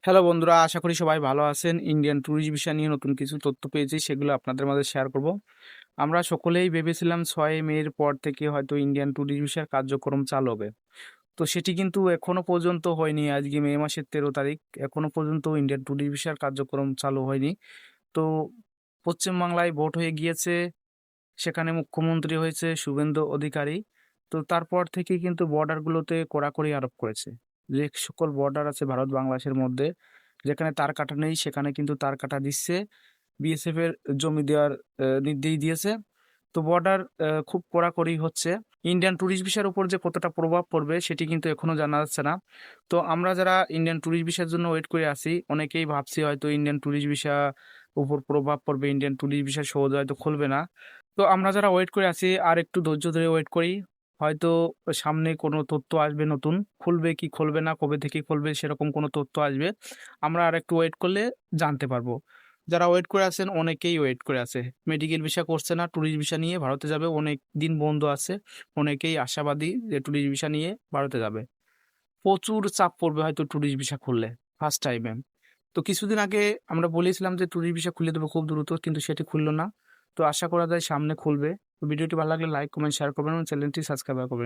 Hello বন্ধুরা, আশা করি সবাই ভালো আছেন। ইন্ডিয়ান ট্যুরিস্ট ভিসা নিয়ে নতুন কিছু তথ্য পেয়েছি, সেগুলো আপনাদের মাঝে শেয়ার করব। আমরা সকলেই ভেবেছিলাম 6 মের পর থেকে হয়তো ইন্ডিয়ান ট্যুরিস্ট ভিসার কার্যক্রম চালু হবে। তো সেটি কিন্তু এখনো পর্যন্ত হয়নি। আজকে মে মাসের 13 তারিখ, এখনো পর্যন্ত ইন্ডিয়ান ট্যুরিস্ট ভিসার কার্যক্রম চালু হয়নি। তো পশ্চিমবাংলায় ভোট হয়ে গিয়েছে, সেখানে মুখ্যমন্ত্রী হয়েছে শুভেন্দু অধিকারী। তো তারপর থেকে কিন্তু বর্ডারগুলোতে কড়াকড়ি আরোপ করেছে। যে সকল বর্ডার আছে ভারত বাংলাদেশের মধ্যে, যেখানে তার কাটা নেই সেখানে কিন্তু তার কাটা দিচ্ছে। বিএসএফ এর জমি দেওয়ার নির্দেশ দিয়েছে। তো বর্ডার খুব কড়াকড়ি হচ্ছে। ইন্ডিয়ান ট্যুরিস্ট ভিসার উপর যে কতটা প্রভাব পড়বে সেটি কিন্তু এখনো জানা যাচ্ছে না। তো আমরা যারা ইন্ডিয়ান ট্যুরিস্ট ভিসার জন্য ওয়েট করে আছি, অনেকেই ভাবছি হয়তো ইন্ডিয়ান ট্যুরিস্ট ভিসা উপর প্রভাব পড়বে, ইন্ডিয়ান ট্যুরিস্ট ভিসা সহজে হয়তো খুলবে না। তো আমরা যারা ওয়েট করে আছি আর একটু ধৈর্য ধরে ওয়েট করি। হয়তো সামনে কোনো তথ্য আসবে নতুন, খুলবে কি খুলবে না, কবে থেকে খুলবে সেরকম কোনো তথ্য আসবে। আমরা আর একটু ওয়েট করলে জানতে পারবো। যারা ওয়েট করে আছেন অনেকেই ওয়েট করে আছে। মেডিকেল ভিসা করছে না, ট্যুরিস্ট ভিসা নিয়ে ভারতে যাবে। অনেক দিন বন্ধ আছে, অনেকেই আশাবাদী যে ট্যুরিস্ট ভিসা নিয়ে ভারতে যাবে। প্রচুর চাপ পড়বে হয়তো ট্যুরিস্ট ভিসা খুললে ফার্স্ট টাইমে। তো কিছুদিন আগে আমরা বলেছিলাম যে ট্যুরিস্ট ভিসা খুলে দেবো খুব দ্রুত, কিন্তু সেটি খুললো না। তো আশা করা যায় সামনে খুলবে। তো ভিডিওটি ভালো লাগলে লাইক কমেন্ট শেয়ার করবেন এবং চ্যানেলটি সাবস্ক্রাইব করবেন।